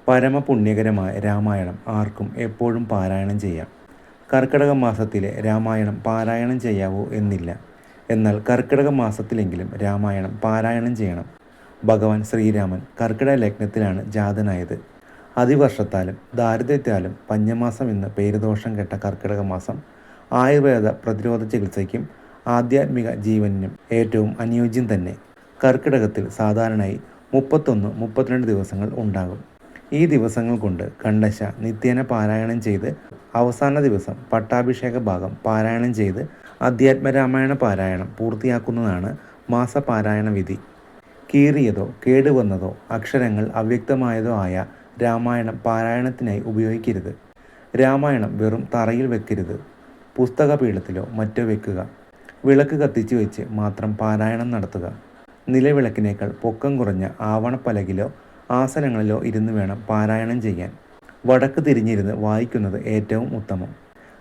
പരമപുണ്യകരമായ രാമായണം ആർക്കും എപ്പോഴും പാരായണം ചെയ്യാം. കർക്കിടക മാസത്തിലെ രാമായണം പാരായണം ചെയ്യാവൂ എന്നില്ല. എന്നാൽ കർക്കിടക മാസത്തിലെങ്കിലും രാമായണം പാരായണം ചെയ്യണം. ഭഗവാൻ ശ്രീരാമൻ കർക്കിടക ലഗ്നത്തിലാണ് ജാതനായത്. അതിവർഷത്താലും ദാരിദ്ര്യത്താലും പഞ്ഞമാസം എന്ന് പേരുദോഷം കെട്ട കർക്കിടക മാസം ആയുർവേദ പ്രതിരോധ ചികിത്സയ്ക്കും ആധ്യാത്മിക ജീവനിനും ഏറ്റവും അനുയോജ്യം തന്നെ. കർക്കിടകത്തിൽ സാധാരണയായി 31-32 ദിവസങ്ങൾ ഉണ്ടാകും. ഈ ദിവസങ്ങൾ കൊണ്ട് ഖണ്ഡശ നിത്യേന പാരായണം ചെയ്ത് അവസാന ദിവസം പട്ടാഭിഷേക ഭാഗം പാരായണം ചെയ്ത് അധ്യാത്മരാമായണ പാരായണം പൂർത്തിയാക്കുന്നതാണ് മാസപാരായണ വിധി. കീറിയതോ കേടുവന്നതോ അക്ഷരങ്ങൾ അവ്യക്തമായതോ ആയ രാമായണം പാരായണത്തിനായി ഉപയോഗിക്കരുത്. രാമായണം വെറും തറയിൽ വെക്കരുത്. പുസ്തകപീഠത്തിലോ മറ്റോ വെക്കുക. വിളക്ക് കത്തിച്ചു വെച്ച് മാത്രം പാരായണം നടത്തുക. നിലവിളക്കിനേക്കാൾ പൊക്കം കുറഞ്ഞ ആവണപ്പലകിലോ ആസനങ്ങളിലോ ഇരുന്ന് വേണം പാരായണം ചെയ്യാൻ. വടക്ക് തിരിഞ്ഞിരുന്ന് വായിക്കുന്നത് ഏറ്റവും ഉത്തമം.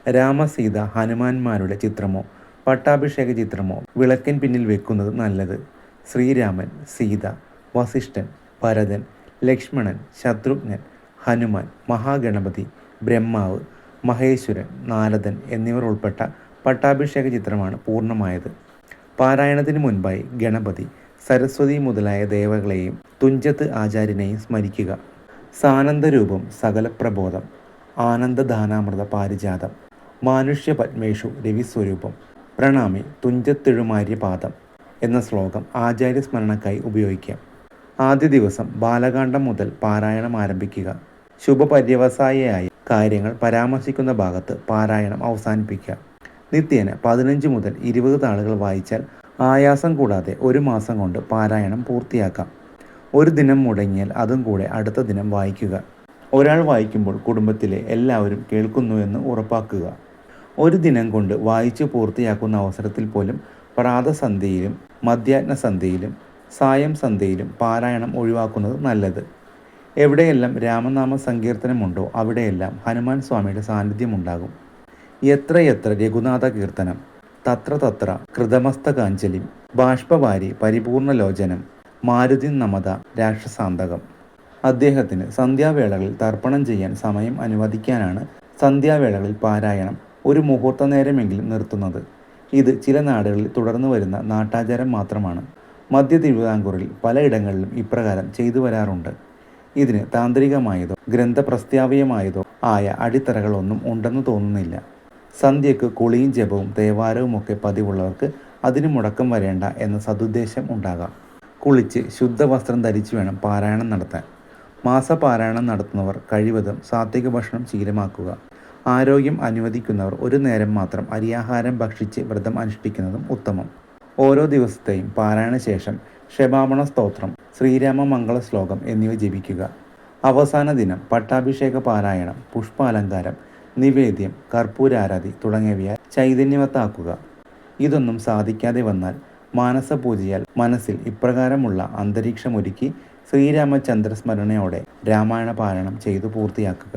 രാമസീത ഹനുമാന്മാരുടെ ചിത്രമോ പട്ടാഭിഷേക ചിത്രമോ വിളക്കിൻ പിന്നിൽ വെക്കുന്നത് നല്ലത്. ശ്രീരാമൻ, സീത, വസിഷ്ഠൻ, ഭരതൻ, ലക്ഷ്മണൻ, ശത്രുഘ്നൻ, ഹനുമാൻ, മഹാഗണപതി, ബ്രഹ്മാവ്, മഹേശ്വരൻ, നാരദൻ എന്നിവർ ഉൾപ്പെട്ട പട്ടാഭിഷേക ചിത്രമാണ് പൂർണ്ണമായത്. പാരായണത്തിന് മുൻപായി ഗണപതി, സരസ്വതി മുതലായ ദേവകളെയും തുഞ്ചത്ത് ആചാര്യനെയും സ്മരിക്കുക. സാനന്ദരൂപം സകലപ്രബോധം, ആനന്ദദാനാമൃത പാരിജാതം, മാനുഷ്യ പത്മേഷു രവിസ്വരൂപം, പ്രണാമി തുഞ്ചത്തെഴുമാര്യപാദം എന്ന ശ്ലോകം ആചാര്യസ്മരണക്കായി ഉപയോഗിക്കാം. ആദ്യ ദിവസം ബാലകാണ്ഡം മുതൽ പാരായണം ആരംഭിക്കുക. ശുഭപര്യവസായിയായ കാര്യങ്ങൾ പരാമർശിക്കുന്ന ഭാഗത്ത് പാരായണം അവസാനിപ്പിക്കുക. നിത്യേന 15 മുതൽ 20 താളുകൾ വായിച്ചാൽ ആയാസം കൂടാതെ 1 മാസം കൊണ്ട് പാരായണം പൂർത്തിയാക്കാം. ഒരു ദിനം മുടങ്ങിയാൽ അതും കൂടെ അടുത്ത ദിനം വായിക്കുക. ഒരാൾ വായിക്കുമ്പോൾ കുടുംബത്തിലെ എല്ലാവരും കേൾക്കുന്നുവെന്ന് ഉറപ്പാക്കുക. ഒരു ദിനം കൊണ്ട് വായിച്ചു പൂർത്തിയാക്കുന്ന അവസരത്തിൽ പോലും പ്രാതസന്ധ്യയിലും മധ്യാഹ്നസന്ധ്യയിലും സായം സന്ധ്യയിലും പാരായണം ഒഴിവാക്കുന്നത് നല്ലത്. എവിടെയെല്ലാം രാമനാമ സങ്കീർത്തനമുണ്ടോ അവിടെയെല്ലാം ഹനുമാൻ സ്വാമിയുടെ സാന്നിധ്യമുണ്ടാകും. എത്രയെത്ര രഘുനാഥ കീർത്തനം, തത്ര തത്ര കൃതമസ്തകാഞ്ജലിം, ബാഷ്പവാരി പരിപൂർണലോചനം, മാരുതി നമത രാക്ഷസാന്തകം. അദ്ദേഹത്തിന് സന്ധ്യാവേളകളിൽ തർപ്പണം ചെയ്യാൻ സമയം അനുവദിക്കാനാണ് സന്ധ്യാവേളകളിൽ പാരായണം ഒരു മുഹൂർത്ത നേരമെങ്കിലും നിർത്തുന്നത്. ഇത് ചില നാടുകളിൽ തുടർന്നു വരുന്ന നാട്ടാചാരം മാത്രമാണ്. മധ്യ തിരുവിതാംകൂറിൽ പലയിടങ്ങളിലും ഇപ്രകാരം ചെയ്തു വരാറുണ്ട്. ഇതിന് താന്ത്രികമായതോ ഗ്രന്ഥപ്രസ്താവ്യമായതോ ആയ അടിത്തറകളൊന്നും ഉണ്ടെന്ന് തോന്നുന്നില്ല. സന്ധ്യയ്ക്ക് കുളിയും ജപവും തേവാരവുമൊക്കെ പതിവുള്ളവർക്ക് അതിന് മുടക്കം വരേണ്ട എന്ന സതുദ്ദേശം ഉണ്ടാകാം. കുളിച്ച് ശുദ്ധവസ്ത്രം ധരിച്ചു വേണം പാരായണം നടത്താൻ. മാസപാരായണം നടത്തുന്നവർ കഴിവതും സാത്വിക ഭക്ഷണം ശീലമാക്കുക. ആരോഗ്യം അനുവദിക്കുന്നവർ ഒരു നേരം മാത്രം അരിയാഹാരം ഭക്ഷിച്ച് വ്രതം അനുഷ്ഠിക്കുന്നതും ഉത്തമം. ഓരോ ദിവസത്തെയും പാരായണ ശേഷം ക്ഷമാപണ സ്തോത്രം, ശ്രീരാമ മംഗള ശ്ലോകം എന്നിവ ജപിക്കുക. അവസാന ദിനം പട്ടാഭിഷേക പാരായണം, പുഷ്പാലങ്കാരം, നിവേദ്യം, കർപ്പൂരാരാധി തുടങ്ങിയവയാൽ ചൈതന്യവത്താക്കുക. ഇതൊന്നും സാധിക്കാതെ വന്നാൽ മാനസപൂജയാൽ മനസ്സിൽ ഇപ്രകാരമുള്ള അന്തരീക്ഷമൊരുക്കി ശ്രീരാമചന്ദ്ര സ്മരണയോടെ രാമായണ പാരായണം ചെയ്തു പൂർത്തിയാക്കുക.